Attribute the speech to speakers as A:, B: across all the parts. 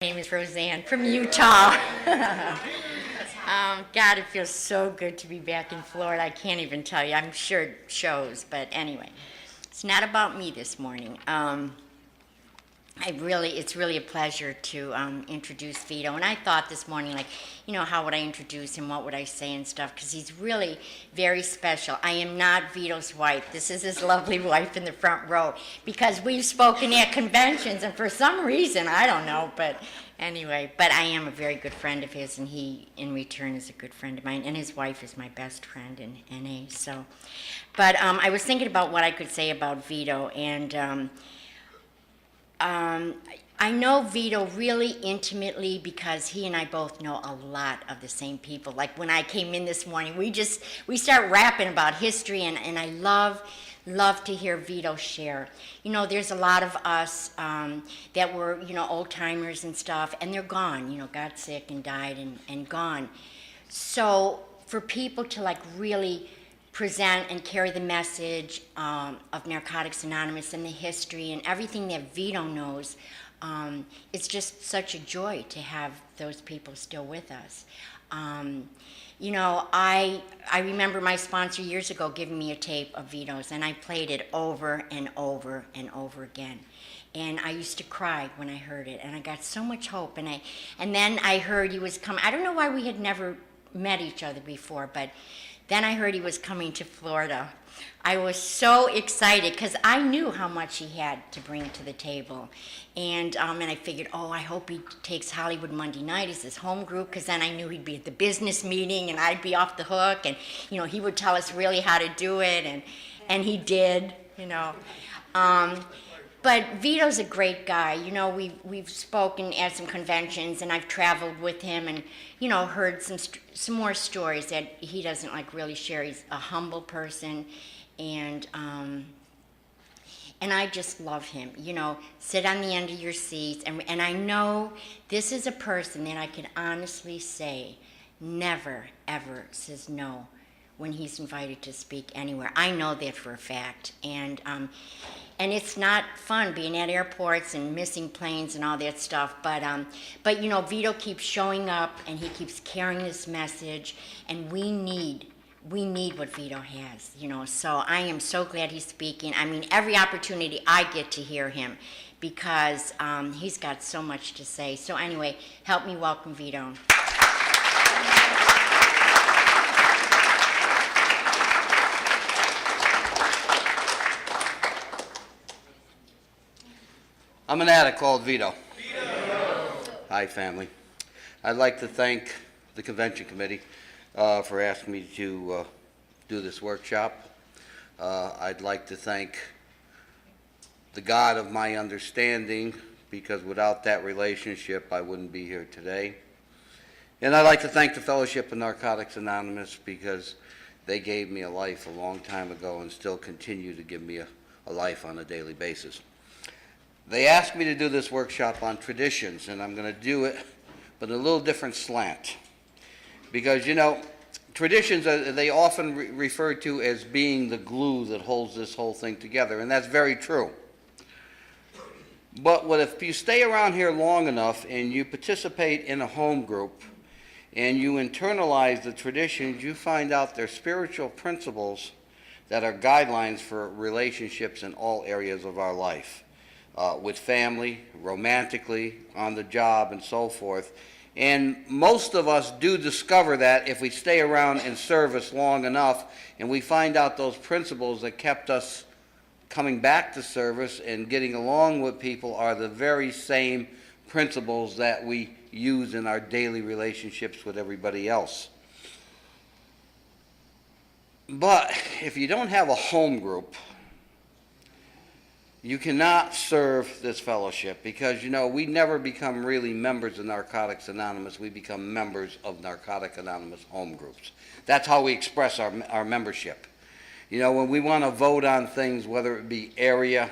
A: My name is Roseanne from Utah. God, it feels so good to be back in Florida. I can't even tell you. I'm sure it shows, but anyway, it's not about me this morning. It's really a pleasure to introduce Vito. And I thought this morning, like, how would I introduce him? What would I say and stuff? Because he's really very special. I am not Vito's wife. This is his lovely wife in the front row. Because we've spoken at conventions, and for some reason, I don't know, but anyway. But I am a very good friend of his, and he, in return, is a good friend of mine. And his wife is my best friend in NA. So, but I was thinking about what I could say about Vito, and I know Vito really intimately because he and I both know a lot of the same people. Like when I came in this morning, we start rapping about history, and I love to hear Vito share. There's a lot of us that were, old timers and stuff, and they're gone, got sick and died and gone. So for people to like really present and carry the message of Narcotics Anonymous and the history and everything that Vito knows, it's just such a joy to have those people still with us. I remember my sponsor years ago giving me a tape of Vito's, and I played it over and over and over again. And I used to cry when I heard it, and I got so much hope. And then I heard he was coming. I don't know why we had never met each other before, but then I heard he was coming to Florida. I was so excited because I knew how much he had to bring to the table. And I figured, I hope he takes Hollywood Monday Night as his home group, because then I knew he'd be at the business meeting and I'd be off the hook, and he would tell us really how to do it, and he did, But Vito's a great guy. We've spoken at some conventions, and I've traveled with him, and heard some more stories that he doesn't like really share. He's a humble person, and I just love him. Sit on the end of your seats, and I know this is a person that I can honestly say never ever says no when he's invited to speak anywhere. I know that for a fact, and it's not fun being at airports and missing planes and all that stuff, but Vito keeps showing up, and he keeps carrying this message, and we need what Vito has, so I am so glad he's speaking. I mean, every opportunity I get to hear him, because he's got so much to say. So anyway, help me welcome Vito.
B: I'm an addict called Vito. Hi, family. I'd like to thank the convention committee for asking me to do this workshop. I'd like to thank the God of my understanding, because without that relationship, I wouldn't be here today. And I'd like to thank the Fellowship of Narcotics Anonymous, because they gave me a life a long time ago and still continue to give me a life on a daily basis. They asked me to do this workshop on traditions, and I'm going to do it, but a little different slant. Because, traditions, they often referred to as being the glue that holds this whole thing together, and that's very true. But if you stay around here long enough and you participate in a home group and you internalize the traditions, you find out they're spiritual principles that are guidelines for relationships in all areas of our life. With family, romantically, on the job, and so forth. And most of us do discover that if we stay around in service long enough, and we find out those principles that kept us coming back to service and getting along with people are the very same principles that we use in our daily relationships with everybody else. But if you don't have a home group, you cannot serve this fellowship, because, we never become really members of Narcotics Anonymous. We become members of Narcotics Anonymous home groups. That's how we express our membership. When we want to vote on things, whether it be area,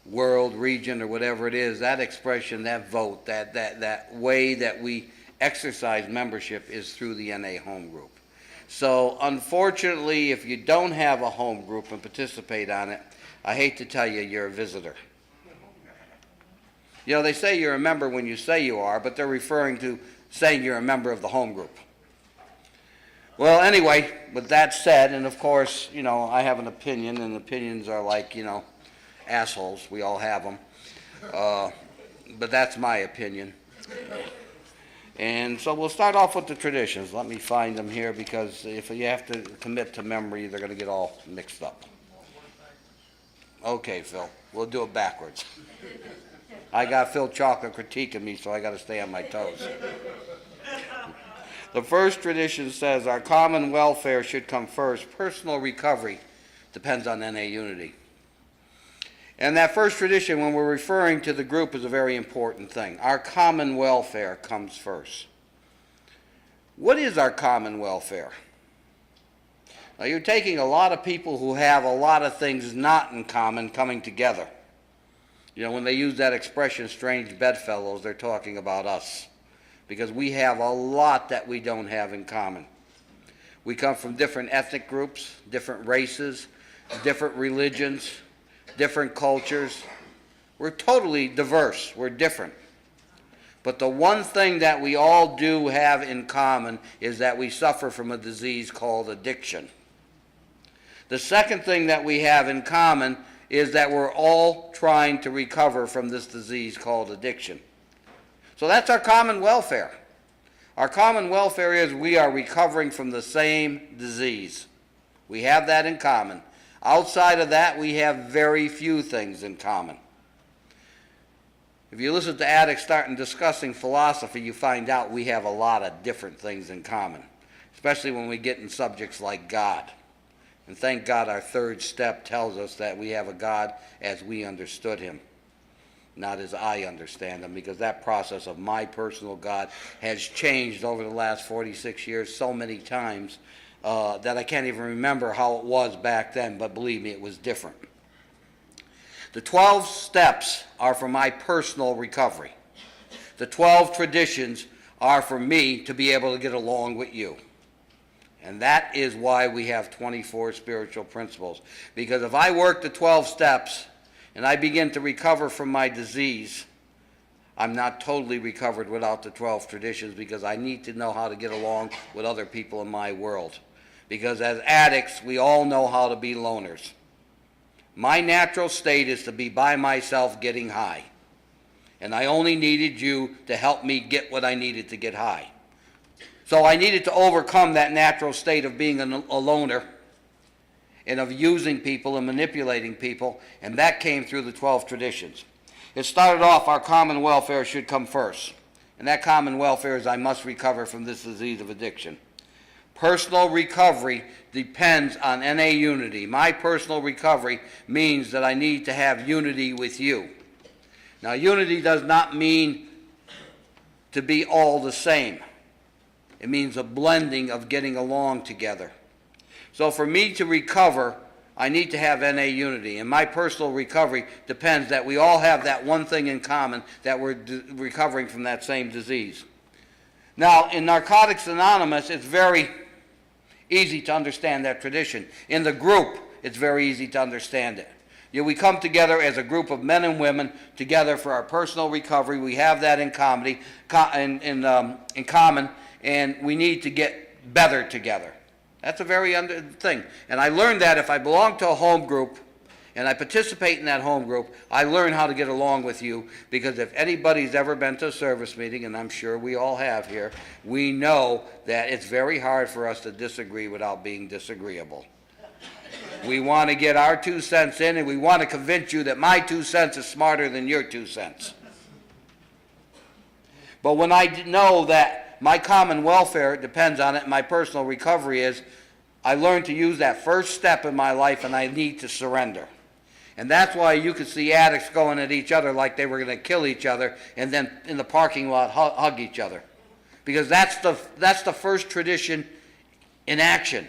B: world, region, or whatever it is, that expression, that vote, that way that we exercise membership is through the NA home group. So unfortunately, if you don't have a home group and participate on it, I hate to tell you, you're a visitor. You know, they say you're a member when you say you are, but they're referring to saying you're a member of the home group. Well, anyway, with that said, and of course, you know, I have an opinion, and opinions are like, you know, assholes. We all have them. But that's my opinion. And so we'll start off with the traditions. Let me find them here, because if you have to commit to memory, they're going to get all mixed up. Okay, Phil, we'll do it backwards. I got Phil Chocolate critiquing me, so I got to stay on my toes. The first tradition says our common welfare should come first. Personal recovery depends on NA unity. And that first tradition, when we're referring to the group, is a very important thing. Our common welfare comes first. What is our common welfare? Now, you're taking a lot of people who have a lot of things not in common coming together. You know, when they use that expression, strange bedfellows, they're talking about us, because we have a lot that we don't have in common. We come from different ethnic groups, different races, different religions, different cultures. We're totally diverse. We're different. But the one thing that we all do have in common is that we suffer from a disease called addiction. The second thing that we have in common is that we're all trying to recover from this disease called addiction. So that's our common welfare. Our common welfare is we are recovering from the same disease. We have that in common. Outside of that, we have very few things in common. If you listen to addicts starting discussing philosophy, you find out we have a lot of different things in common, especially when we get in subjects like God. And thank God our third step tells us that we have a God as we understood him, not as I understand him, because that process of my personal God has changed over the last 46 years so many times that I can't even remember how it was back then, but believe me, it was different. The 12 steps are for my personal recovery. The 12 traditions are for me to be able to get along with you. And that is why we have 24 spiritual principles. Because if I work the 12 steps and I begin to recover from my disease, I'm not totally recovered without the 12 traditions, because I need to know how to get along with other people in my world. Because as addicts, we all know how to be loners. My natural state is to be by myself getting high. And I only needed you to help me get what I needed to get high. So I needed to overcome that natural state of being a loner and of using people and manipulating people, and that came through the 12 traditions. It started off, our common welfare should come first. And that common welfare is I must recover from this disease of addiction. Personal recovery depends on NA unity. My personal recovery means that I need to have unity with you. Now, unity does not mean to be all the same. It means a blending of getting along together. So for me to recover, I need to have NA unity. And my personal recovery depends that we all have that one thing in common, that we're recovering from that same disease. Now, in Narcotics Anonymous, it's very easy to understand that tradition. In the group, it's very easy to understand it. You know, we come together as a group of men and women together for our personal recovery. We have that in common, and we need to get better together. That's a very thing. And I learned that if I belong to a home group and I participate in that home group, I learn how to get along with you, because if anybody's ever been to a service meeting, and I'm sure we all have here, we know that it's very hard for us to disagree without being disagreeable. We want to get our 2 cents in, and we want to convince you that my 2 cents is smarter than your 2 cents. But when I know that my common welfare depends on it, my personal recovery is, I learn to use that first step in my life, and I need to surrender. And that's why you could see addicts going at each other like they were going to kill each other, and then in the parking lot hug each other. Because that's the first tradition in action.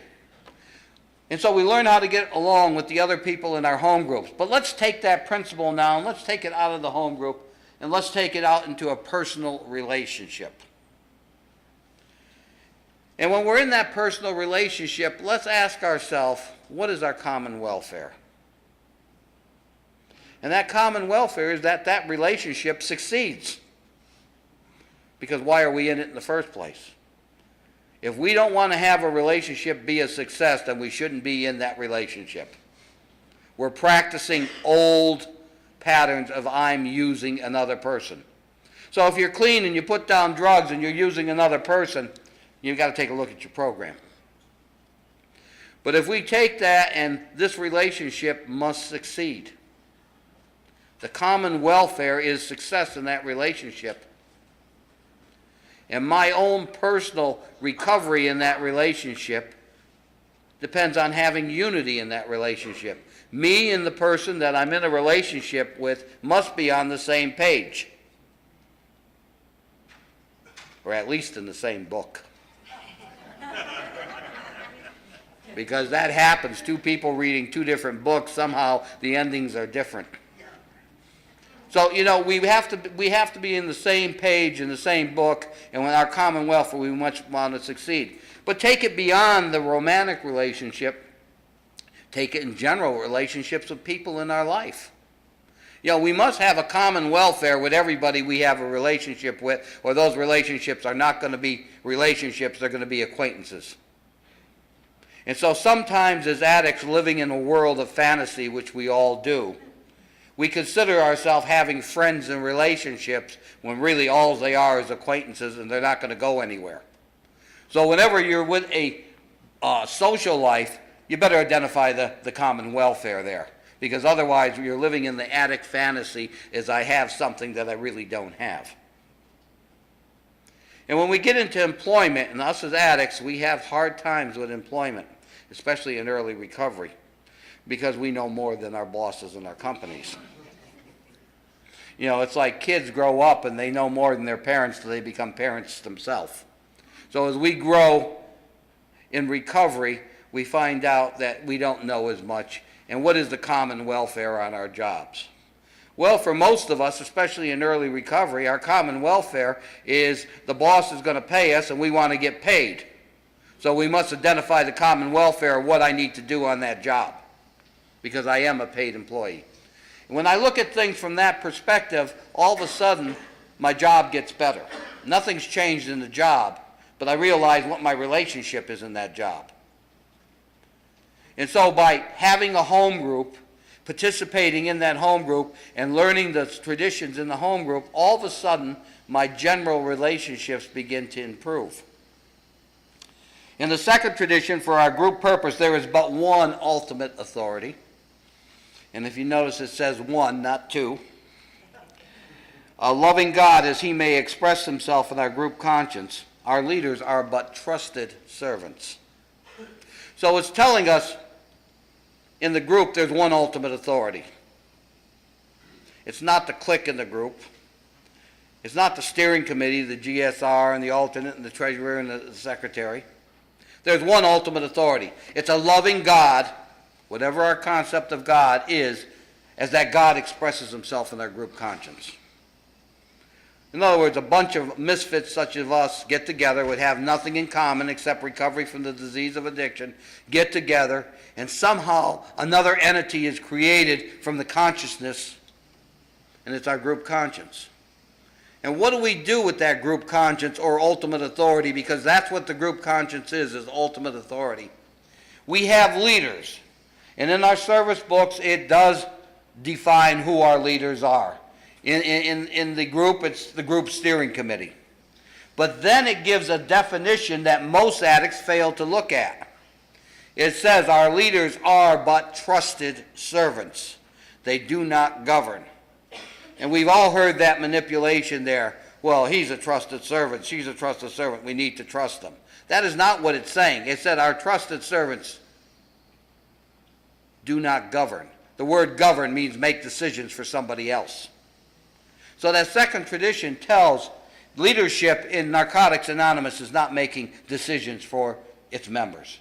B: And so we learn how to get along with the other people in our home groups. But let's take that principle now, and let's take it out of the home group, and let's take it out into a personal relationship. And when we're in that personal relationship, let's ask ourselves, what is our common welfare? And that common welfare is that that relationship succeeds. Because why are we in it in the first place? If we don't want to have a relationship be a success, then we shouldn't be in that relationship. We're practicing old patterns of I'm using another person. So if you're clean and you put down drugs and you're using another person, you've got to take a look at your program. But if we take that and this relationship must succeed, the common welfare is success in that relationship. And my own personal recovery in that relationship depends on having unity in that relationship. Me and the person that I'm in a relationship with must be on the same page. Or at least in the same book. Because that happens. Two people reading two different books, somehow the endings are different. So, we have to be in the same page, in the same book, and with our common welfare, we much want to succeed. But take it beyond the romantic relationship. Take it in general relationships with people in our life. We must have a common welfare with everybody we have a relationship with, or those relationships are not going to be relationships, they're going to be acquaintances. And so sometimes as addicts living in a world of fantasy, which we all do, we consider ourselves having friends and relationships when really all they are is acquaintances and they're not going to go anywhere. So whenever you're with a social life, you better identify the common welfare there. Because otherwise you're living in the addict fantasy as I have something that I really don't have. And when we get into employment, and us as addicts, we have hard times with employment, especially in early recovery, because we know more than our bosses and our companies. It's like kids grow up and they know more than their parents till they become parents themselves. So as we grow in recovery, we find out that we don't know as much. And what is the common welfare on our jobs? Well, for most of us, especially in early recovery, our common welfare is the boss is going to pay us and we want to get paid. So we must identify the common welfare of what I need to do on that job, because I am a paid employee. And when I look at things from that perspective, all of a sudden, my job gets better. Nothing's changed in the job, but I realize what my relationship is in that job. And so by having a home group, participating in that home group, and learning the traditions in the home group, all of a sudden, my general relationships begin to improve. In the second tradition, for our group purpose, there is but one ultimate authority. And if you notice, it says one, not two. A loving God, as he may express himself in our group conscience, our leaders are but trusted servants. So it's telling us in the group there's one ultimate authority. It's not the clique in the group. It's not the steering committee, the GSR and the alternate and the treasurer and the secretary. There's one ultimate authority. It's a loving God, whatever our concept of God is, as that God expresses himself in our group conscience. In other words, a bunch of misfits such as us get together, would have nothing in common except recovery from the disease of addiction, get together, and somehow another entity is created from the consciousness, and it's our group conscience. And what do we do with that group conscience or ultimate authority? Because that's what the group conscience is ultimate authority. We have leaders, and in our service books it does define who our leaders are. In the group, it's the group steering committee. But then it gives a definition that most addicts fail to look at. It says our leaders are but trusted servants. They do not govern. And we've all heard that manipulation there. Well, he's a trusted servant, she's a trusted servant, we need to trust them. That is not what it's saying. It said our trusted servants do not govern. The word govern means make decisions for somebody else. So that second tradition tells leadership in Narcotics Anonymous is not making decisions for its members.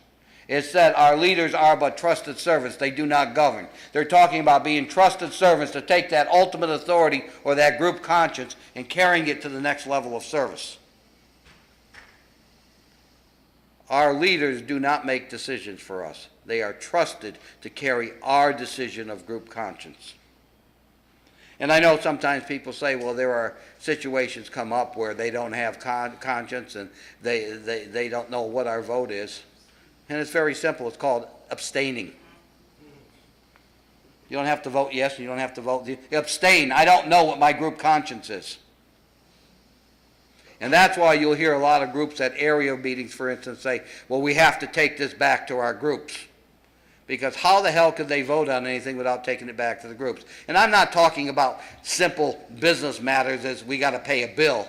B: It said our leaders are but trusted servants. They do not govern. They're talking about being trusted servants to take that ultimate authority or that group conscience and carrying it to the next level of service. Our leaders do not make decisions for us. They are trusted to carry our decision of group conscience. And I know sometimes people say, well, there are situations come up where they don't have conscience and they don't know what our vote is. And it's very simple. It's called abstaining. You don't have to vote yes, and you don't have to vote. You abstain. I don't know what my group conscience is. And that's why you'll hear a lot of groups at area meetings, for instance, say, well, we have to take this back to our groups. Because how the hell could they vote on anything without taking it back to the groups? And I'm not talking about simple business matters as we got to pay a bill.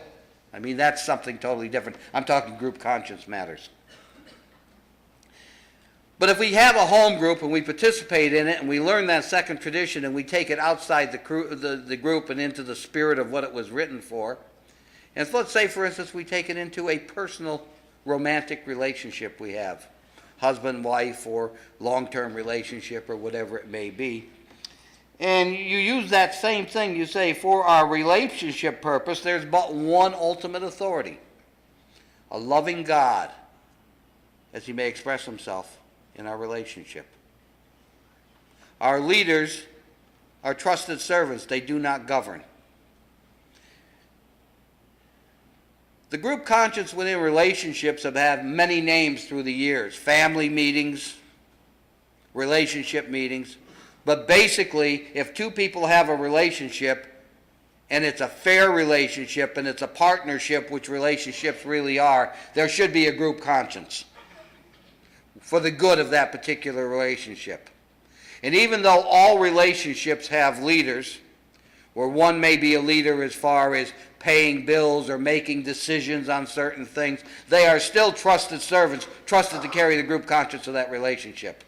B: I mean, that's something totally different. I'm talking group conscience matters. But if we have a home group and we participate in it and we learn that second tradition and we take it outside the group and into the spirit of what it was written for, and so let's say, for instance, we take it into a personal romantic relationship we have, husband, wife, or long-term relationship, or whatever it may be. And you use that same thing. You say, for our relationship purpose, there's but one ultimate authority, a loving God, as he may express himself in our relationship. Our leaders are trusted servants. They do not govern. The group conscience within relationships have had many names through the years. Family meetings, relationship meetings. But basically, if two people have a relationship, and it's a fair relationship, and it's a partnership, which relationships really are, there should be a group conscience for the good of that particular relationship. And even though all relationships have leaders, where one may be a leader as far as paying bills or making decisions on certain things, they are still trusted servants, trusted to carry the group conscience of that relationship.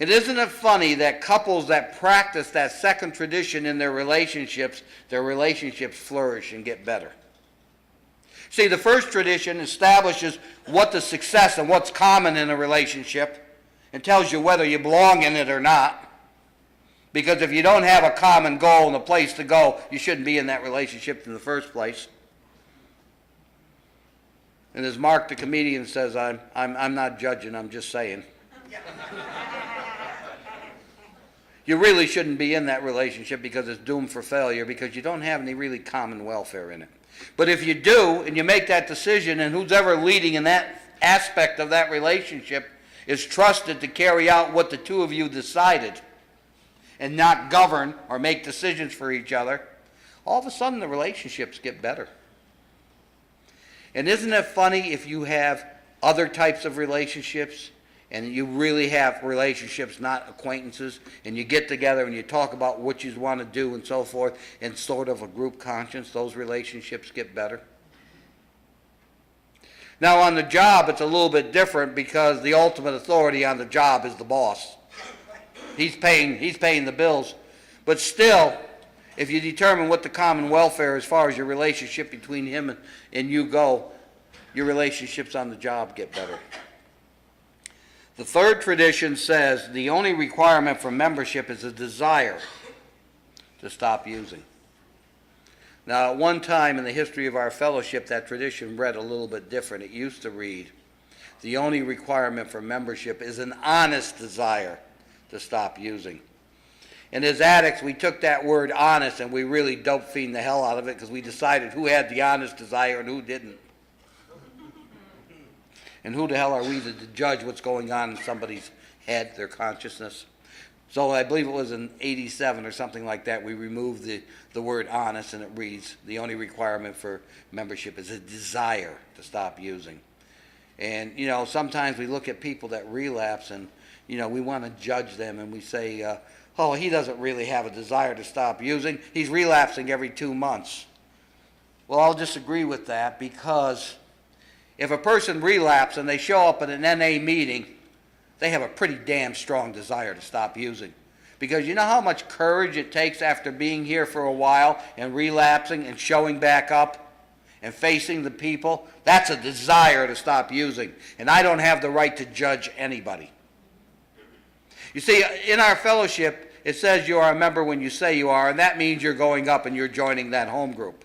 B: And isn't it funny that couples that practice that second tradition in their relationships flourish and get better? See, the first tradition establishes what the success and what's common in a relationship and tells you whether you belong in it or not. Because if you don't have a common goal and a place to go, you shouldn't be in that relationship in the first place. And as Mark the comedian says, I'm not judging, I'm just saying. You really shouldn't be in that relationship because it's doomed for failure, because you don't have any really common welfare in it. But if you do, and you make that decision, and who's ever leading in that aspect of that relationship is trusted to carry out what the two of you decided, and not govern or make decisions for each other, all of a sudden the relationships get better. And isn't it funny if you have other types of relationships and you really have relationships, not acquaintances, and you get together and you talk about what you want to do and so forth, and sort of a group conscience, those relationships get better? Now on the job it's a little bit different, because the ultimate authority on the job is the boss. He's paying the bills. But still, if you determine what the common welfare as far as your relationship between him and you go, your relationships on the job get better. The third tradition says the only requirement for membership is a desire to stop using. Now, at one time in the history of our fellowship, that tradition read a little bit different. It used to read, the only requirement for membership is an honest desire to stop using. And as addicts, we took that word honest and we really dope fiend the hell out of it, because we decided who had the honest desire and who didn't. And who the hell are we to judge what's going on in somebody's head, their consciousness? So I believe it was in 87 or something like that, we removed the word honest, and it reads, the only requirement for membership is a desire to stop using. And, you know, sometimes we look at people that relapse and, you know, we want to judge them, and we say, oh, he doesn't really have a desire to stop using. He's relapsing every 2 months. Well, I'll disagree with that, because if a person relapses and they show up at an NA meeting, they have a pretty damn strong desire to stop using. Because you know how much courage it takes after being here for a while and relapsing and showing back up and facing the people? That's a desire to stop using. And I don't have the right to judge anybody. You see, in our fellowship, it says you are a member when you say you are, and that means you're going up and you're joining that home group.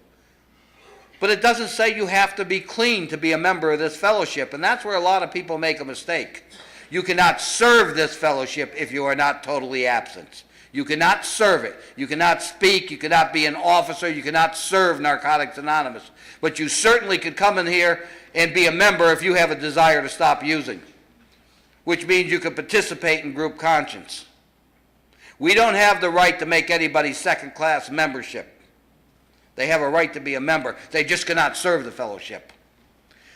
B: But it doesn't say you have to be clean to be a member of this fellowship, and that's where a lot of people make a mistake. You cannot serve this fellowship if you are not totally absent. You cannot serve it. You cannot speak. You cannot be an officer. You cannot serve Narcotics Anonymous. But you certainly could come in here and be a member if you have a desire to stop using, which means you can participate in group conscience. We don't have the right to make anybody second-class membership. They have a right to be a member. They just cannot serve the fellowship.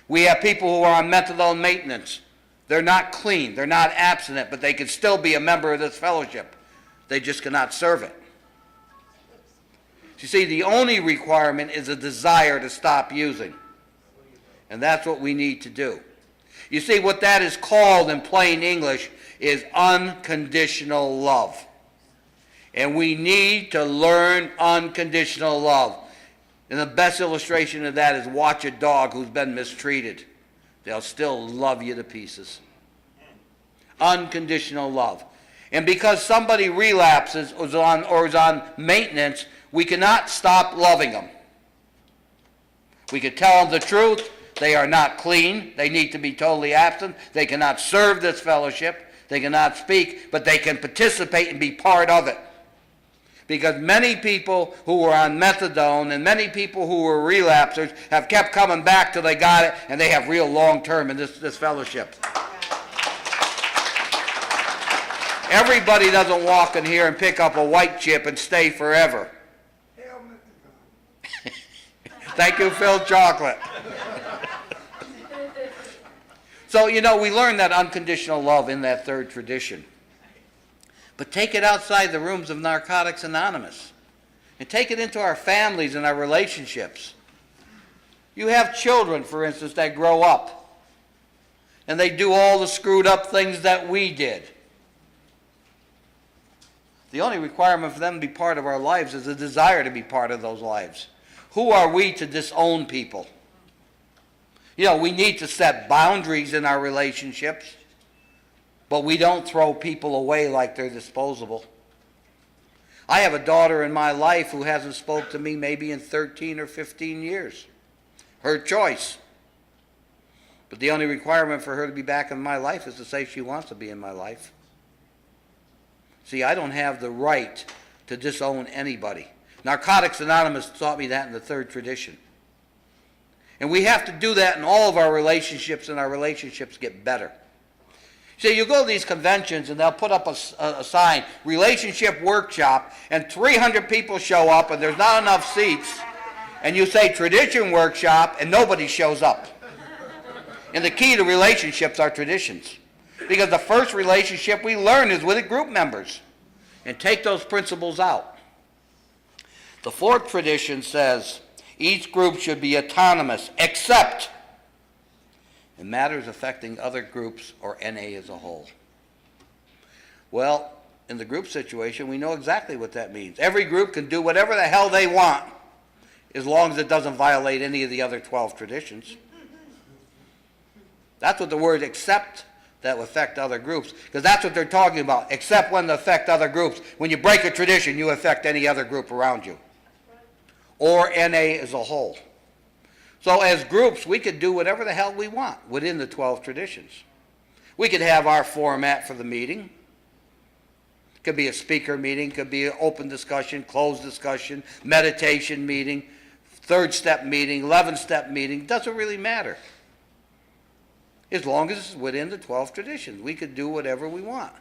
B: We have people who are on methadone maintenance. They're not clean. They're not abstinent, but they can still be a member of this fellowship. They just cannot serve it. You see, the only requirement is a desire to stop using. And that's what we need to do. You see, what that is called in plain English is unconditional love. And we need to learn unconditional love. And the best illustration of that is watch a dog who's been mistreated. They'll still love you to pieces. Unconditional love. And because somebody relapses or is on maintenance, we cannot stop loving them. We can tell them the truth. They are not clean. They need to be totally absent. They cannot serve this fellowship. They cannot speak, but they can participate and be part of it. Because many people who were on methadone and many people who were relapsers have kept coming back till they got it, and they have real long-term in this fellowship. Everybody doesn't walk in here and pick up a white chip and stay forever. Thank you, Phil Chocolate. So, you know, we learned that unconditional love in that third tradition. But take it outside the rooms of Narcotics Anonymous. And take it into our families and our relationships. You have children, for instance, that grow up. And they do all the screwed up things that we did. The only requirement for them to be part of our lives is a desire to be part of those lives. Who are we to disown people? You know, we need to set boundaries in our relationships, but we don't throw people away like they're disposable. I have a daughter in my life who hasn't spoke to me maybe in 13 or 15 years. Her choice. But the only requirement for her to be back in my life is to say she wants to be in my life. See, I don't have the right to disown anybody. Narcotics Anonymous taught me that in the third tradition. And we have to do that in all of our relationships, and our relationships get better. See, you go to these conventions and they'll put up a sign, relationship workshop, and 300 people show up and there's not enough seats, and you say tradition workshop and nobody shows up. And the key to relationships are traditions. Because the first relationship we learn is with group members. And take those principles out. The fourth tradition says each group should be autonomous except in matters affecting other groups or NA as a whole. Well, in the group situation, we know exactly what that means. Every group can do whatever the hell they want as long as it doesn't violate any of the other 12 traditions. That's what the word except that will affect other groups, because that's what they're talking about, except when they affect other groups. When you break a tradition, you affect any other group around you, or NA as a whole. So as groups, we could do whatever the hell we want within the 12 traditions. We could have our format for the meeting. It could be a speaker meeting, could be an open discussion, closed discussion, meditation meeting, third step meeting, 11-step meeting, doesn't really matter. As long as it's within the 12 traditions. We could do whatever we want,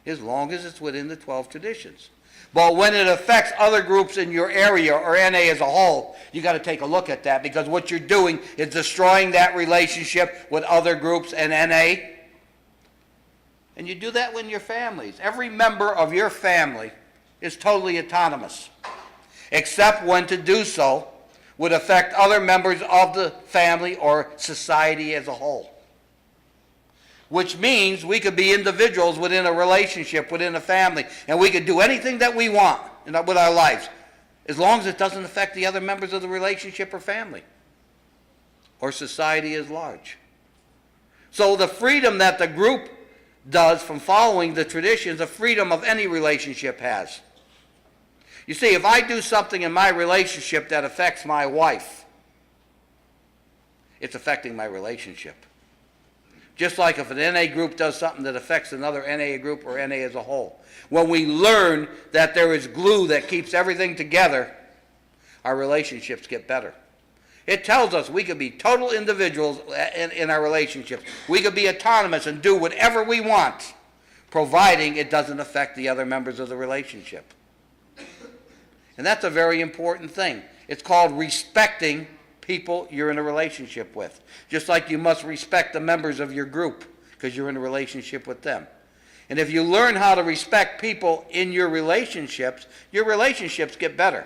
B: as long as it's within the 12 traditions. But when it affects other groups in your area or NA as a whole, you got to take a look at that, because what you're doing is destroying that relationship with other groups and NA. And you do that with your families. Every member of your family is totally autonomous, except when to do so would affect other members of the family or society as a whole. Which means we could be individuals within a relationship, within a family, and we could do anything that we want with our lives, as long as it doesn't affect the other members of the relationship or family, or society at large. So the freedom that the group does from following the traditions, the freedom of any relationship has. You see, if I do something in my relationship that affects my wife, it's affecting my relationship. Just like if an NA group does something that affects another NA group or NA as a whole. When we learn that there is glue that keeps everything together, our relationships get better. It tells us we could be total individuals in our relationships. We could be autonomous and do whatever we want, providing it doesn't affect the other members of the relationship. And that's a very important thing. It's called respecting people you're in a relationship with. Just like you must respect the members of your group because you're in a relationship with them. And if you learn how to respect people in your relationships get better.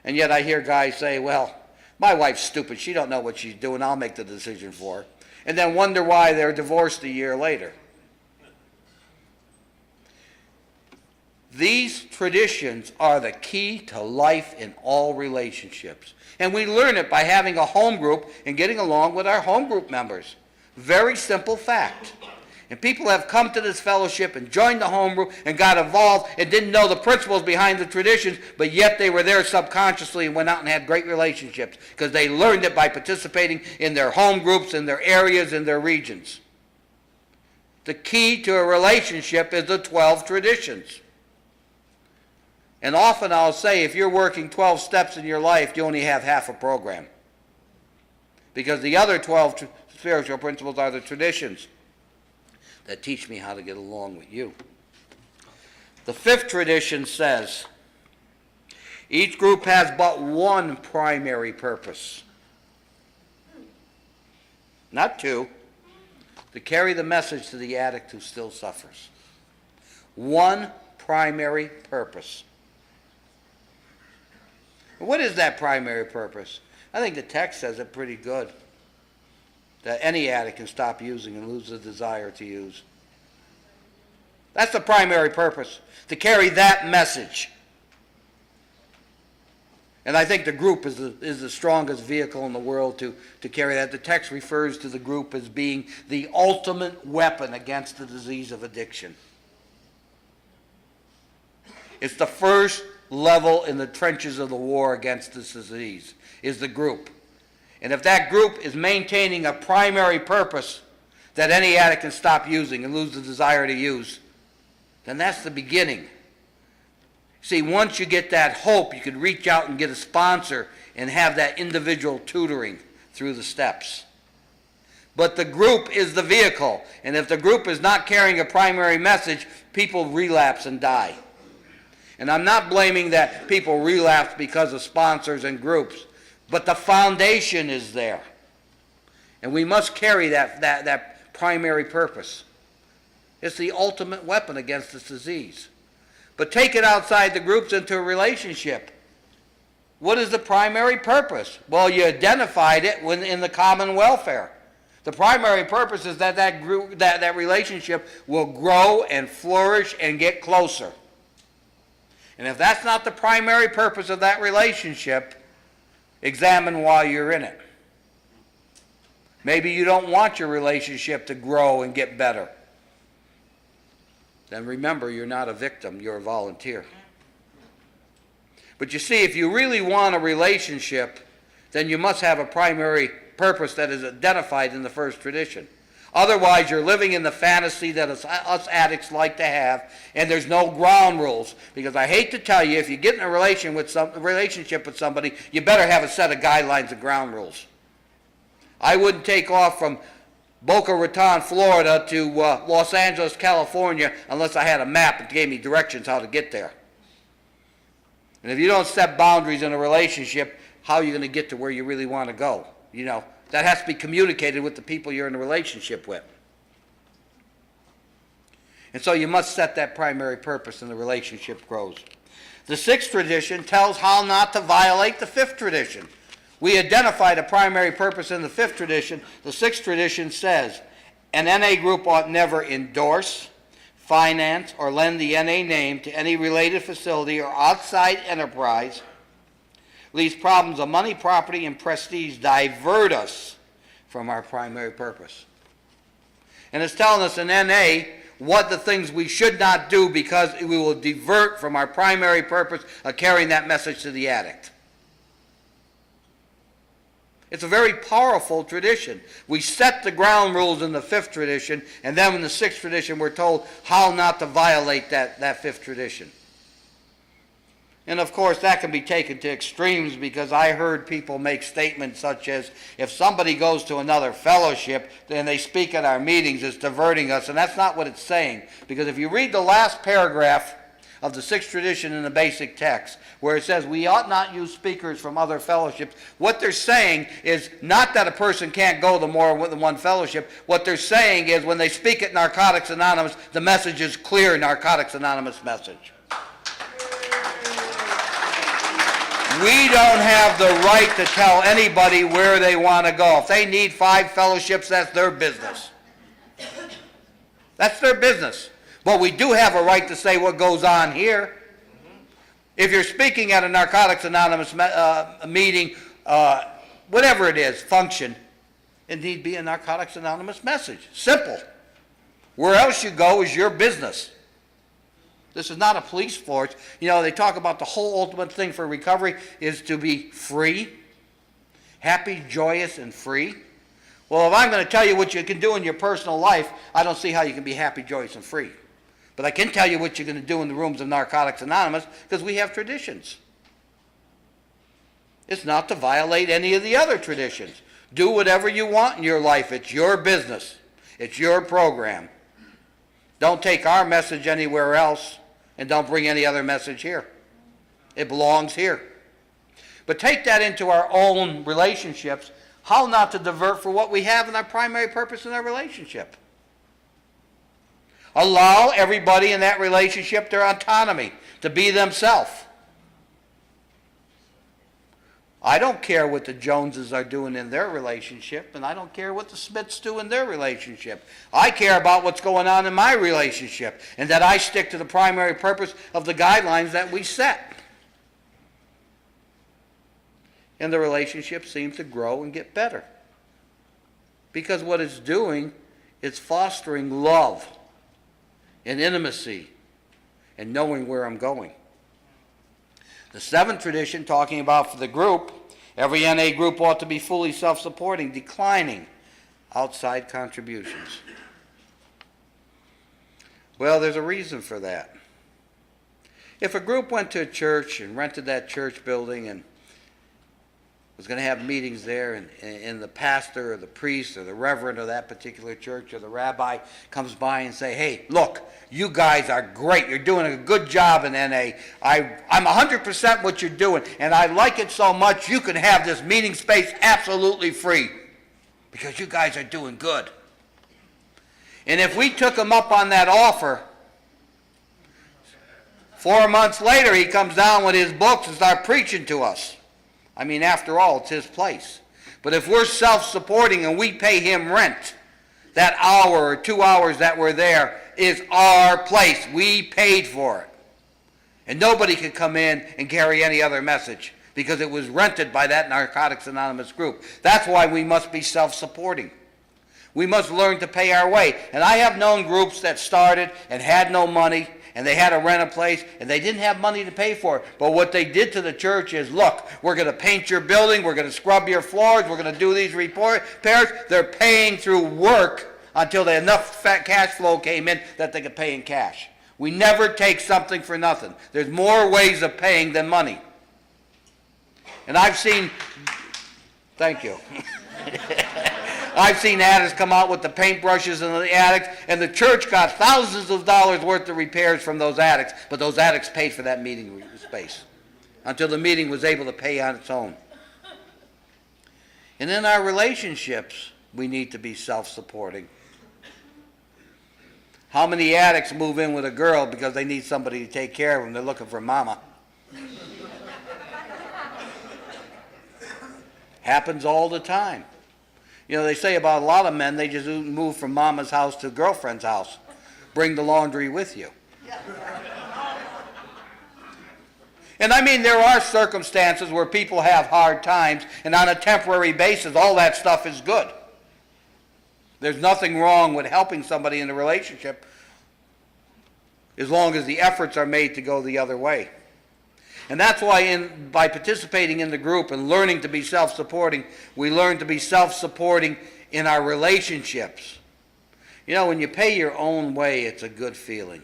B: And yet I hear guys say, well, my wife's stupid. She don't know what she's doing. I'll make the decision for her. And then wonder why they're divorced a year later. These traditions are the key to life in all relationships. And we learn it by having a home group and getting along with our home group members. Very simple fact. And people have come to this fellowship and joined the home group and got involved and didn't know the principles behind the traditions, but yet they were there subconsciously and went out and had great relationships because they learned it by participating in their home groups, in their areas, in their regions. The key to a relationship is the 12 traditions. And often I'll say, if you're working 12 steps in your life, you only have half a program. Because the other 12 spiritual principles are the traditions that teach me how to get along with you. The 5th tradition says, each group has but one primary purpose. Not two. To carry the message to the addict who still suffers. One primary purpose. What is that primary purpose? I think the text says it pretty good. That any addict can stop using and lose the desire to use. That's the primary purpose, to carry that message. And I think the group is the strongest vehicle in the world to carry that. The text refers to the group as being the ultimate weapon against the disease of addiction. It's the first level in the trenches of the war against this disease, is the group. And if that group is maintaining a primary purpose that any addict can stop using and lose the desire to use, then that's the beginning. See, once you get that hope, you can reach out and get a sponsor and have that individual tutoring through the steps. But the group is the vehicle. And if the group is not carrying a primary message, people relapse and die. And I'm not blaming that people relapse because of sponsors and groups. But the foundation is there. And we must carry that primary purpose. It's the ultimate weapon against this disease. But take it outside the groups into a relationship. What is the primary purpose? Well, you identified it in the common welfare. The primary purpose is that group, that relationship will grow and flourish and get closer. And if that's not the primary purpose of that relationship, examine why you're in it. Maybe you don't want your relationship to grow and get better. Then remember, you're not a victim, you're a volunteer. But you see, if you really want a relationship, then you must have a primary purpose that is identified in the first tradition. Otherwise, you're living in the fantasy that us addicts like to have, and there's no ground rules. Because I hate to tell you, if you get in a relationship with somebody, you better have a set of guidelines and ground rules. I wouldn't take off from Boca Raton, Florida to Los Angeles, California, unless I had a map that gave me directions how to get there. And if you don't set boundaries in a relationship, how are you going to get to where you really want to go? You know, that has to be communicated with the people you're in a relationship with. And so you must set that primary purpose and the relationship grows. The 6th tradition tells how not to violate the 5th tradition. We identified a primary purpose in the 5th tradition. The 6th tradition says, an NA group ought never endorse, finance, or lend the NA name to any related facility or outside enterprise, lest problems of money, property, and prestige divert us from our primary purpose. And it's telling us in NA what the things we should not do because we will divert from our primary purpose of carrying that message to the addict. It's a very powerful tradition. We set the ground rules in the fifth tradition, and then in the sixth tradition we're told how not to violate that fifth tradition. And of course that can be taken to extremes, because I heard people make statements such as, if somebody goes to another fellowship and they speak at our meetings, it's diverting us, and that's not what it's saying. Because if you read the last paragraph of the sixth tradition in the basic text, where it says we ought not use speakers from other fellowships, what they're saying is not that a person can't go to more than one fellowship. What they're saying is when they speak at Narcotics Anonymous, the message is clear, Narcotics Anonymous message. We don't have the right to tell anybody where they want to go. If they need 5 fellowships, that's their business. That's their business. But we do have a right to say what goes on here. If you're speaking at a Narcotics Anonymous meeting, whatever it is, function, it need be a Narcotics Anonymous message. Simple. Where else you go is your business. This is not a police force. You know, they talk about the whole ultimate thing for recovery is to be free, happy, joyous, and free. Well, if I'm going to tell you what you can do in your personal life, I don't see how you can be happy, joyous, and free. But I can tell you what you're going to do in the rooms of Narcotics Anonymous, because we have traditions. It's not to violate any of the other traditions. Do whatever you want in your life. It's your business. It's your program. Don't take our message anywhere else, and don't bring any other message here. It belongs here. But take that into our own relationships, how not to divert for what we have in our primary purpose in our relationship. Allow everybody in that relationship their autonomy to be themselves. I don't care what the Joneses are doing in their relationship, and I don't care what the Smiths do in their relationship. I care about what's going on in my relationship, and that I stick to the primary purpose of the guidelines that we set. And the relationship seems to grow and get better. Because what it's doing is fostering love and intimacy and knowing where I'm going. The seventh tradition, talking about for the group, every NA group ought to be fully self-supporting, declining outside contributions. Well, there's a reason for that. If a group went to a church and rented that church building and was going to have meetings there, and the pastor or the priest or the reverend of that particular church or the rabbi comes by and say, hey, look, you guys are great. You're doing a good job in NA. I'm 100% what you're doing, and I like it so much you can have this meeting space absolutely free because you guys are doing good. And if we took him up on that offer, 4 months later he comes down with his books and starts preaching to us. I mean, after all, it's his place. But if we're self-supporting and we pay him rent, that hour or 2 hours that we're there is our place. We paid for it. And nobody can come in and carry any other message because it was rented by that Narcotics Anonymous group. That's why we must be self-supporting. We must learn to pay our way. And I have known groups that started and had no money, and they had to rent a place, and they didn't have money to pay for it. But what they did to the church is, look, we're going to paint your building, we're going to scrub your floors, we're going to do these repairs. They're paying through work until enough cash flow came in that they could pay in cash. We never take something for nothing. There's more ways of paying than money. And I've seen, thank you. I've seen addicts come out with the paintbrushes in the attics, and the church got thousands of dollars worth of repairs from those addicts, but those addicts paid for that meeting space until the meeting was able to pay on its own. And in our relationships, we need to be self-supporting. How many addicts move in with a girl because they need somebody to take care of them? They're looking for mama. Happens all the time. You know, they say about a lot of men, they just move from mama's house to girlfriend's house. Bring the laundry with you. And I mean, there are circumstances where people have hard times, and on a temporary basis, all that stuff is good. There's nothing wrong with helping somebody in a relationship as long as the efforts are made to go the other way. And that's why by participating in the group and learning to be self-supporting, we learn to be self-supporting in our relationships. You know, when you pay your own way, it's a good feeling.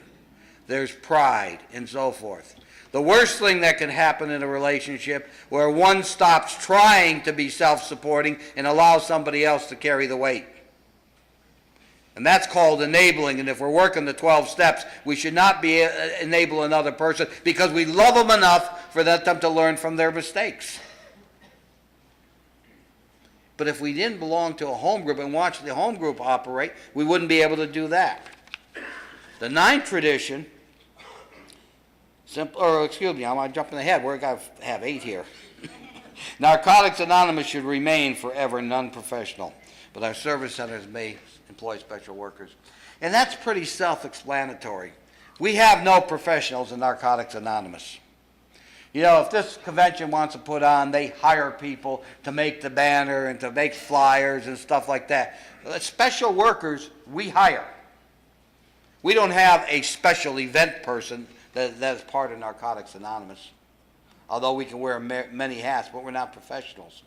B: There's pride and so forth. The worst thing that can happen in a relationship where one stops trying to be self-supporting and allows somebody else to carry the weight. And that's called enabling. And if we're working the 12 steps, we should not be enable another person because we love them enough for them to learn from their mistakes. But if we didn't belong to a home group and watch the home group operate, we wouldn't be able to do that. The ninth tradition, I'm jumping ahead. We're going to have 8 here. Narcotics Anonymous should remain forever non-professional, but our service centers may employ special workers. And that's pretty self-explanatory. We have no professionals in Narcotics Anonymous. You know, if this convention wants to put on, they hire people to make the banner and to make flyers and stuff like that. Special workers, we hire. We don't have a special event person that is part of Narcotics Anonymous, although we can wear many hats, but we're not professionals.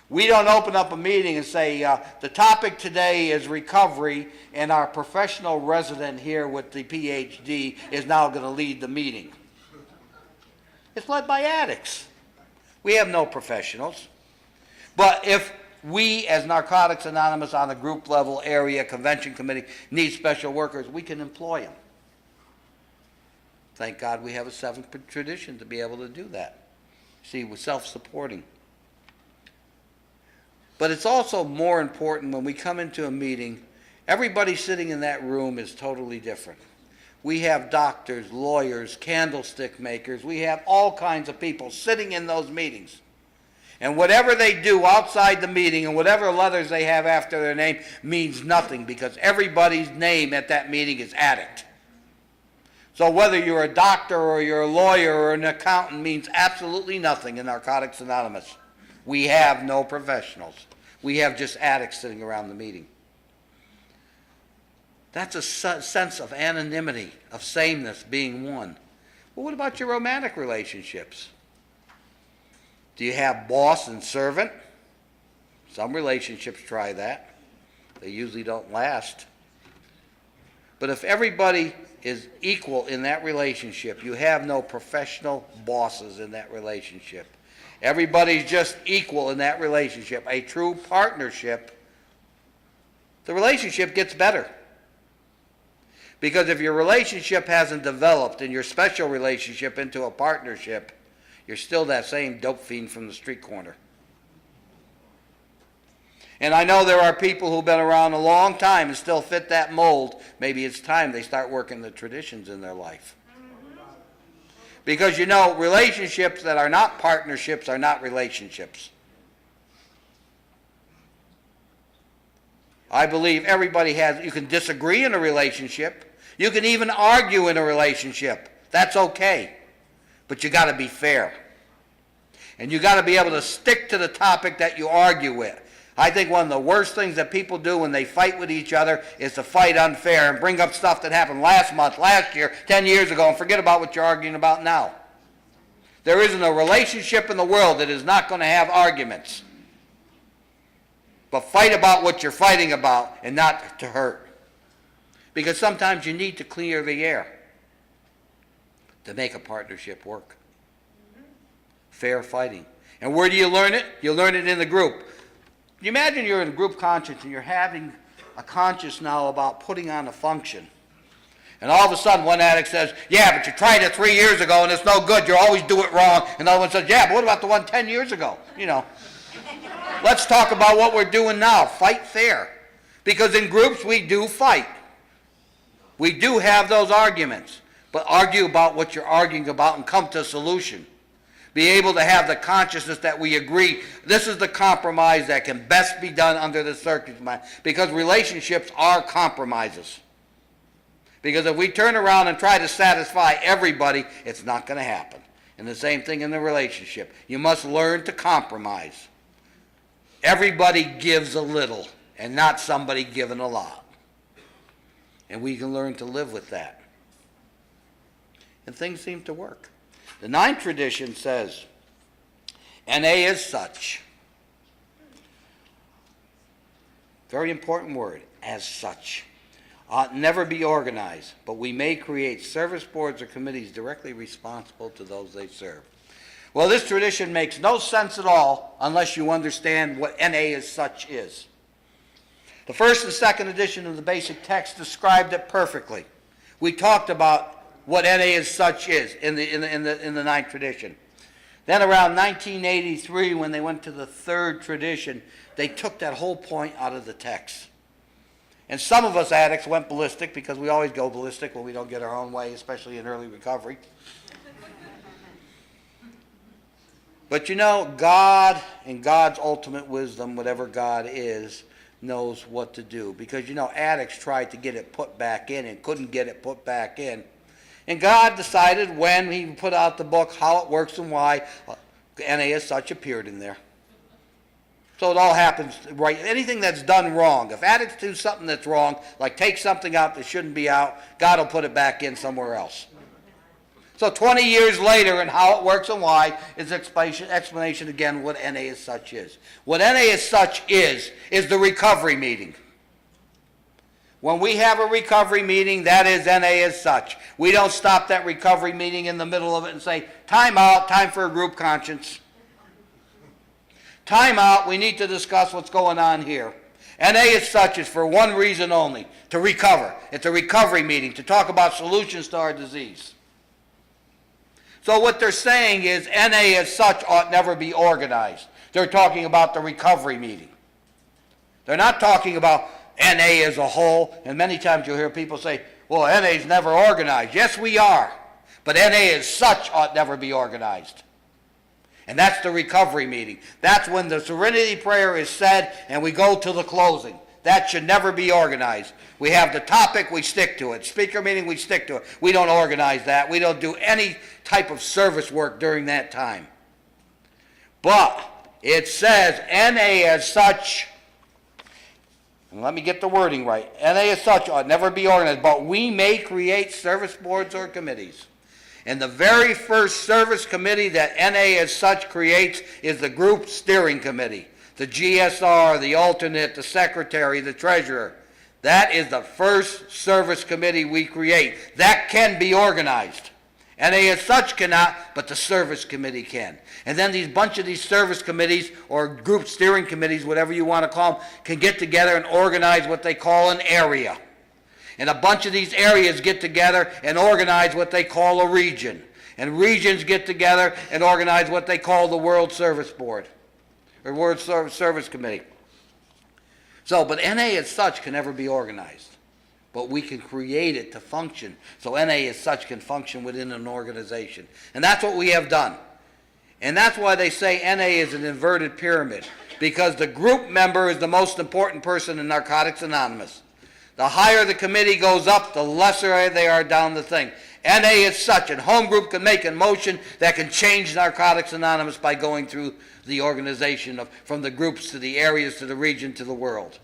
B: We don't open up a meeting and say, the topic today is recovery, and our professional resident here with the PhD is now going to lead the meeting. It's led by addicts. We have no professionals. But if we, as Narcotics Anonymous on a group level area convention committee, need special workers, we can employ them. Thank God we have a 7th tradition to be able to do that. See, we're self-supporting. But it's also more important when we come into a meeting, everybody sitting in that room is totally different. We have doctors, lawyers, candlestick makers. We have all kinds of people sitting in those meetings. And whatever they do outside the meeting and whatever letters they have after their name means nothing because everybody's name at that meeting is addict. So whether you're a doctor or you're a lawyer or an accountant means absolutely nothing in Narcotics Anonymous. We have no professionals. We have just addicts sitting around the meeting. That's a sense of anonymity, of sameness, being one. Well, what about your romantic relationships? Do you have boss and servant? Some relationships try that. They usually don't last. But if everybody is equal in that relationship, you have no professional bosses in that relationship. Everybody's just equal in that relationship, a true partnership. The relationship gets better. Because if your relationship hasn't developed and your special relationship into a partnership, you're still that same dope fiend from the street corner. And I know there are people who've been around a long time and still fit that mold. Maybe it's time they start working the traditions in their life. Because you know, relationships that are not partnerships are not relationships. I believe everybody has, you can disagree in a relationship. You can even argue in a relationship. That's okay. But you got to be fair. And you got to be able to stick to the topic that you argue with. I think one of the worst things that people do when they fight with each other is to fight unfair and bring up stuff that happened last month, last year, 10 years ago, and forget about what you're arguing about now. There isn't a relationship in the world that is not going to have arguments. But fight about what you're fighting about and not to hurt. Because sometimes you need to clear the air to make a partnership work. Fair fighting. And where do you learn it? You learn it in the group. You imagine you're in a group conscience and you're having a conscience now about putting on a function. And all of a sudden one addict says, yeah, but you tried it 3 years ago and it's no good. You always do it wrong. And the other one says, yeah, but what about the one 10 years ago? You know. Let's talk about what we're doing now. Fight fair. Because in groups we do fight. We do have those arguments. But argue about what you're arguing about and come to a solution. Be able to have the consciousness that we agree this is the compromise that can best be done under the circumstances. Because relationships are compromises. Because if we turn around and try to satisfy everybody, it's not going to happen. And the same thing in the relationship. You must learn to compromise. Everybody gives a little and not somebody giving a lot. And we can learn to live with that. And things seem to work. The ninth tradition says, NA is such. Very important word, as such. Ought never be organized, but we may create service boards or committees directly responsible to those they serve. Well, this tradition makes no sense at all unless you understand what NA as such is. The first and second edition of the basic text described it perfectly. We talked about what NA as such is in the ninth tradition. Then around 1983, when they went to the third tradition, they took that whole point out of the text. And some of us addicts went ballistic, because we always go ballistic when we don't get our own way, especially in early recovery. But you know, God, in God's ultimate wisdom, whatever God is, knows what to do. Because you know, addicts tried to get it put back in and couldn't get it put back in. And God decided when he put out the book, How It Works and Why, NA as such appeared in there. So it all happens right. Anything that's done wrong, if addicts do something that's wrong, like take something out that shouldn't be out, God will put it back in somewhere else. So 20 years later, and How It Works and Why is explanation again what NA as such is. What NA as such is the recovery meeting. When we have a recovery meeting, that is NA as such. We don't stop that recovery meeting in the middle of it and say, time out, time for a group conscience. Time out, we need to discuss what's going on here. NA as such is for one reason only, to recover. It's a recovery meeting to talk about solutions to our disease. So what they're saying is NA as such ought never be organized. They're talking about the recovery meeting. They're not talking about NA as a whole, and many times you'll hear people say, well, NA is never organized. Yes, we are, but NA as such ought never be organized. And that's the recovery meeting. That's when the serenity prayer is said and we go to the closing. That should never be organized. We have the topic, we stick to it. Speaker meeting, we stick to it. We don't organize that. We don't do any type of service work during that time. But it says NA as such, and let me get the wording right, NA as such ought never be organized, but we may create service boards or committees. And the very first service committee that NA as such creates is the group steering committee. The GSR, the alternate, the secretary, the treasurer. That is the first service committee we create. That can be organized. NA as such cannot, but the service committee can. And then these bunch of these service committees or group steering committees, whatever you want to call them, can get together and organize what they call an area. And a bunch of these areas get together and organize what they call a region. And regions get together and organize what they call the World Service Board, or World Service Committee. So, but NA as such can never be organized. But we can create it to function. So NA as such can function within an organization. And that's what we have done. And that's why they say NA is an inverted pyramid. Because the group member is the most important person in Narcotics Anonymous. The higher the committee goes up, the lesser they are down the thing. NA is such, and home group can make a motion that can change Narcotics Anonymous by going through the organization from the groups to the areas to the region to the world.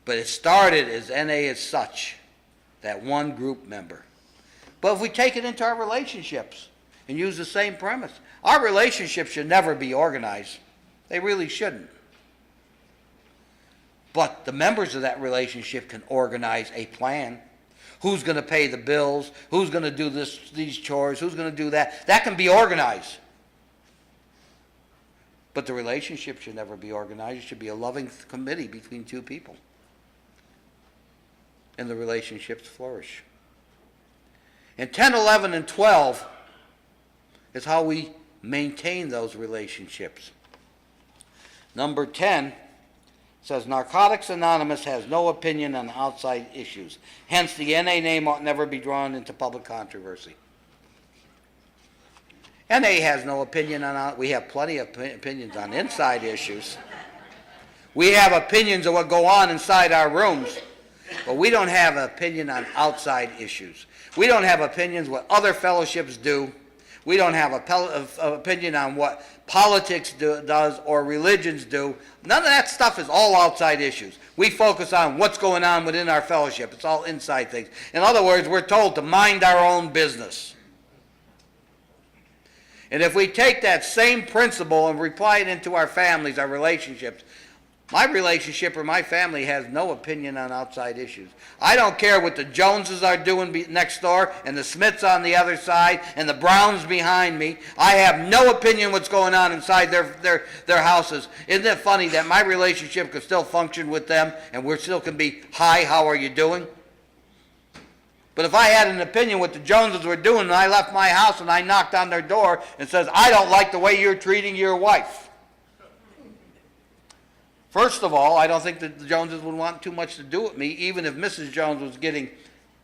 B: But it started as NA as such, that one group member. But if we take it into our relationships and use the same premise, our relationships should never be organized. They really shouldn't. But the members of that relationship can organize a plan. Who's going to pay the bills? Who's going to do these chores? Who's going to do that? That can be organized. But the relationship should never be organized. It should be a loving committee between two people. And the relationships flourish. And 10, 11, and 12 is how we maintain those relationships. Number 10 says Narcotics Anonymous has no opinion on outside issues. Hence, the NA name ought never be drawn into public controversy. NA has no opinion on, we have plenty of opinions on inside issues. We have opinions of what go on inside our rooms, but we don't have an opinion on outside issues. We don't have opinions what other fellowships do. We don't have an opinion on what politics does or religions do. None of that stuff is all outside issues. We focus on what's going on within our fellowship. It's all inside things. In other words, we're told to mind our own business. And if we take that same principle and apply it into our families, our relationships, my relationship or my family has no opinion on outside issues. I don't care what the Joneses are doing next door and the Smiths on the other side and the Browns behind me. I have no opinion what's going on inside their houses. Isn't it funny that my relationship can still function with them and we still can be, hi, how are you doing? But if I had an opinion what the Joneses were doing and I left my house and I knocked on their door and says, I don't like the way you're treating your wife. First of all, I don't think that the Joneses would want too much to do with me, even if Mrs. Jones was getting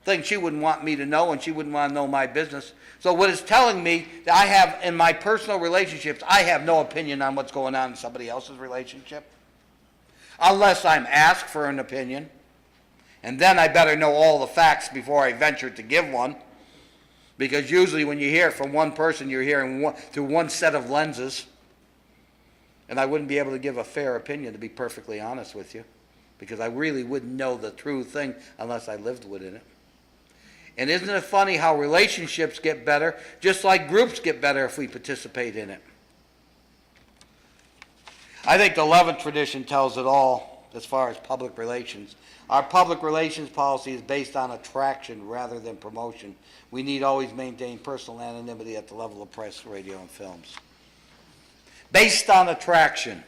B: things she wouldn't want me to know and she wouldn't want to know my business. So what it's telling me that I have in my personal relationships, I have no opinion on what's going on in somebody else's relationship. Unless I'm asked for an opinion. And then I better know all the facts before I venture to give one. Because usually when you hear it from one person, you're hearing through one set of lenses. And I wouldn't be able to give a fair opinion, to be perfectly honest with you, because I really wouldn't know the true thing unless I lived within it. And isn't it funny how relationships get better, just like groups get better if we participate in it? I think the 11th tradition tells it all as far as public relations. Our public relations policy is based on attraction rather than promotion. We need always maintain personal anonymity at the level of press, radio, and films. Based on attraction.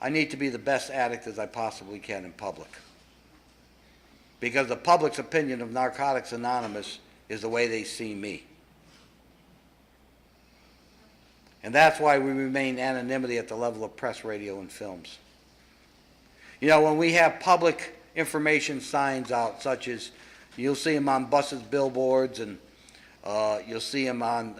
B: I need to be the best addict as I possibly can in public. Because the public's opinion of Narcotics Anonymous is the way they see me. And that's why we remain anonymity at the level of press, radio, and films. You know, when we have public information signs out, such as you'll see them on buses, billboards, and you'll see them on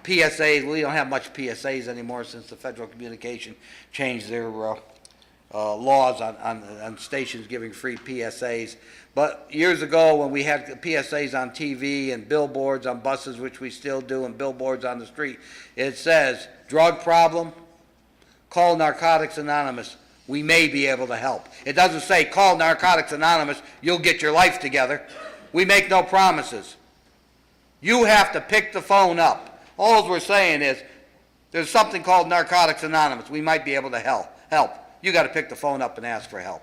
B: PSAs. We don't have much PSAs anymore since the Federal Communication changed their laws on stations giving free PSAs. But years ago when we had PSAs on TV and billboards on buses, which we still do, and billboards on the street, it says, drug problem, call Narcotics Anonymous. We may be able to help. It doesn't say, call Narcotics Anonymous, you'll get your life together. We make no promises. You have to pick the phone up. All we're saying is, there's something called Narcotics Anonymous. We might be able to help. You got to pick the phone up and ask for help.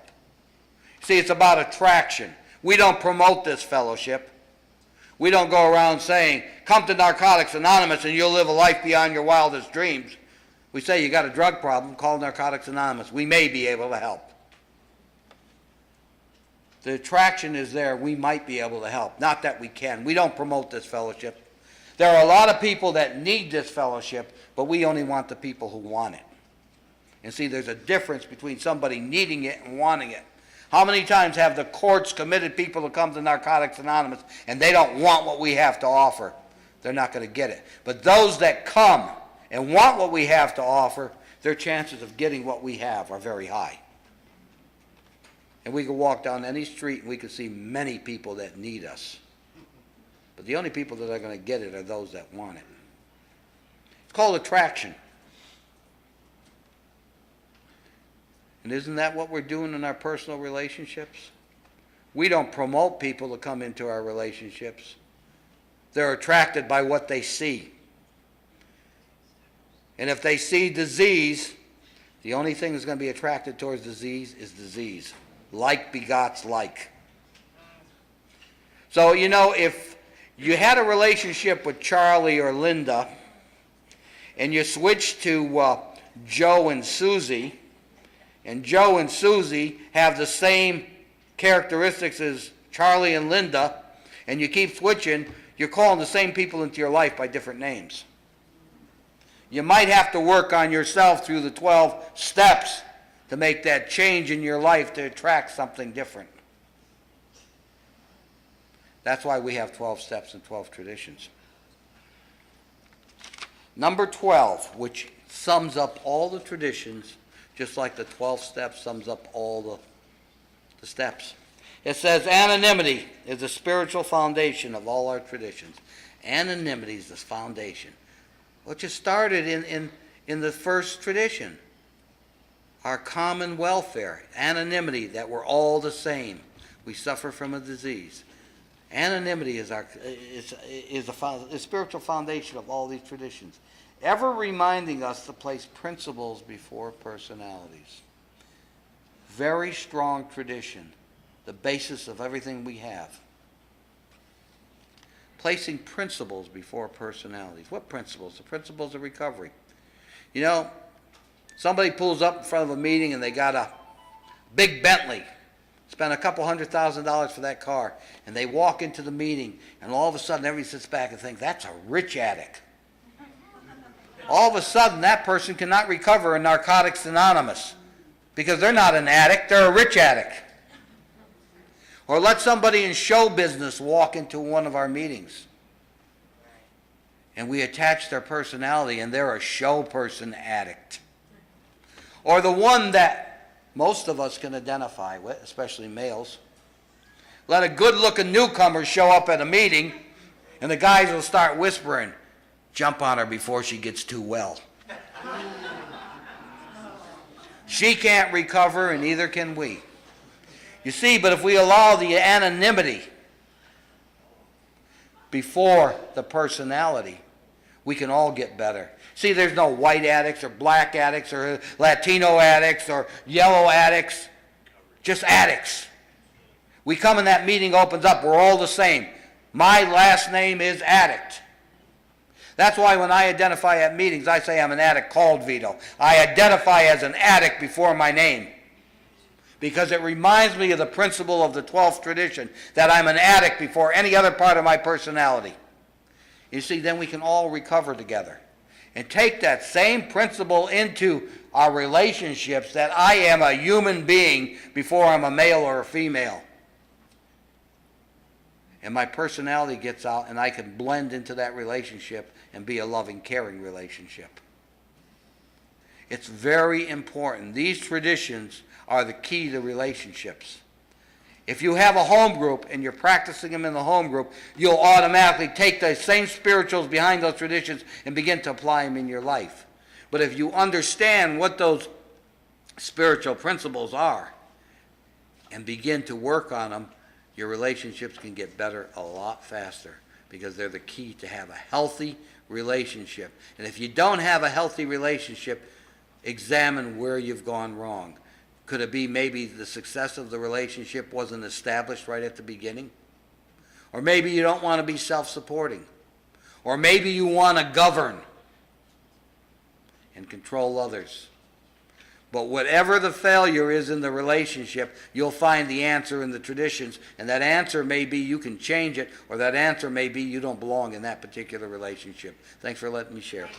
B: See, it's about attraction. We don't promote this fellowship. We don't go around saying, come to Narcotics Anonymous and you'll live a life beyond your wildest dreams. We say, you got a drug problem, call Narcotics Anonymous. We may be able to help. The attraction is there. We might be able to help. Not that we can. We don't promote this fellowship. There are a lot of people that need this fellowship, but we only want the people who want it. And see, there's a difference between somebody needing it and wanting it. How many times have the courts committed people to come to Narcotics Anonymous and they don't want what we have to offer? They're not going to get it. But those that come and want what we have to offer, their chances of getting what we have are very high. And we can walk down any street and we can see many people that need us. But the only people that are going to get it are those that want it. It's called attraction. And isn't that what we're doing in our personal relationships? We don't promote people to come into our relationships. They're attracted by what they see. And if they see disease, the only thing that's going to be attracted towards disease is disease. Like begots like. So, you know, if you had a relationship with Charlie or Linda, and you switched to Joe and Susie, and Joe and Susie have the same characteristics as Charlie and Linda, and you keep switching, you're calling the same people into your life by different names. You might have to work on yourself through the 12 steps to make that change in your life to attract something different. That's why we have 12 steps and 12 traditions. Number 12, which sums up all the traditions, just like the 12 steps sums up all the steps. It says anonymity is the spiritual foundation of all our traditions. Anonymity is the foundation. Which is started in the first tradition. Our common welfare, anonymity, that we're all the same. We suffer from a disease. Anonymity is the spiritual foundation of all these traditions, ever reminding us to place principles before personalities. Very strong tradition, the basis of everything we have. Placing principles before personalities. What principles? The principles of recovery. You know, somebody pulls up in front of a meeting and they got a big Bentley. Spent a couple $100,000 for that car. And they walk into the meeting and all of a sudden everybody sits back and thinks, that's a rich addict. All of a sudden that person cannot recover in Narcotics Anonymous because they're not an addict, they're a rich addict. Or let somebody in show business walk into one of our meetings and we attach their personality and they're a show person addict. Or the one that most of us can identify with, especially males. Let a good-looking newcomer show up at a meeting and the guys will start whispering, jump on her before she gets too well. She can't recover and neither can we. You see, but if we allow the anonymity before the personality, we can all get better. See, there's no white addicts or black addicts or Latino addicts or yellow addicts, just addicts. We come and that meeting opens up, we're all the same. My last name is Addict. That's why when I identify at meetings, I say I'm an addict called Vito. I identify as an addict before my name, because it reminds me of the principle of the 12th tradition, that I'm an addict before any other part of my personality. You see, then we can all recover together and take that same principle into our relationships, that I am a human being before I'm a male or a female. And my personality gets out and I can blend into that relationship and be a loving, caring relationship. It's very important. These traditions are the key to relationships. If you have a home group and you're practicing them in the home group, you'll automatically take the same spirituals behind those traditions and begin to apply them in your life. But if you understand what those spiritual principles are and begin to work on them, your relationships can get better a lot faster, because they're the key to have a healthy relationship. And if you don't have a healthy relationship, examine where you've gone wrong. Could it be maybe the success of the relationship wasn't established right at the beginning? Or maybe you don't want to be self-supporting. Or maybe you want to govern and control others. But whatever the failure is in the relationship, you'll find the answer in the traditions. And that answer may be you can change it, or that answer may be you don't belong in that particular relationship. Thanks for letting me share.